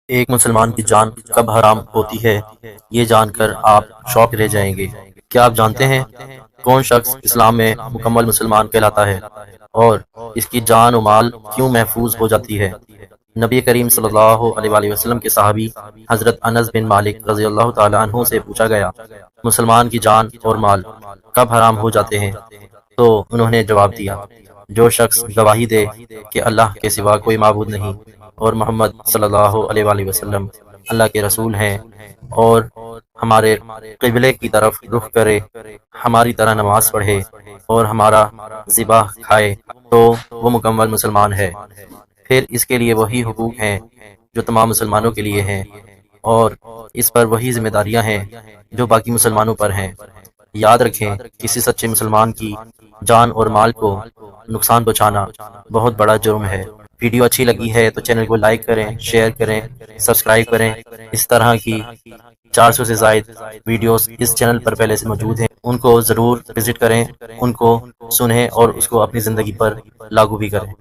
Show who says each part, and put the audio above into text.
Speaker 1: ایک مسلمان کی جان کب حرام ہوتی ہے، یہ جان کر آپ شوق رہ جائیں گے۔ کیا آپ جانتے ہیں کون شخص اسلام میں مکمل مسلمان کہلاتا ہے اور اس کی جان و مال کیوں محفوظ ہو جاتی ہے؟ نبی کریم صلی اللہ علیہ وآلہ وسلم کے صحابی حضرت انس بن مالک رضی اللہ تعالی عنہ سے پوچھا گیا، مسلمان کی جان اور مال کب حرام ہو جاتے ہیں؟ تو انہوں نے جواب دیا، جو شخص گواہی دے کہ اللہ کے سوا کوئی معبود نہیں اور محمد صلی اللہ علیہ وآلہ وسلم اللہ کے رسول ہیں، اور ہمارے قبلے کی طرف رخ کرے، ہماری طرح نماز پڑھے اور ہمارا ذبح کھائے، تو وہ مکمل مسلمان ہے۔ پھر اس کے لیے وہی حقوق ہیں جو تمام مسلمانوں کے لیے ہیں، اور اس پر وہی ذمہ داریاں ہیں جو باقی مسلمانوں پر ہیں۔ یاد رکھیں، کسی سچے مسلمان کی جان اور مال کو نقصان پہنچانا بہت بڑا جرم ہے۔ ویڈیو اچھی لگی ہے تو چینل کو لائک کریں، شیئر کریں، سبسکرائب کریں۔ اس طرح کی 400 سے زائد ویڈیوز اس چینل پر پہلے سے موجود ہیں، ان کو ضرور وزٹ کریں، ان کو سنیں اور اس کو اپنی زندگی پر لاگو بھی کریں۔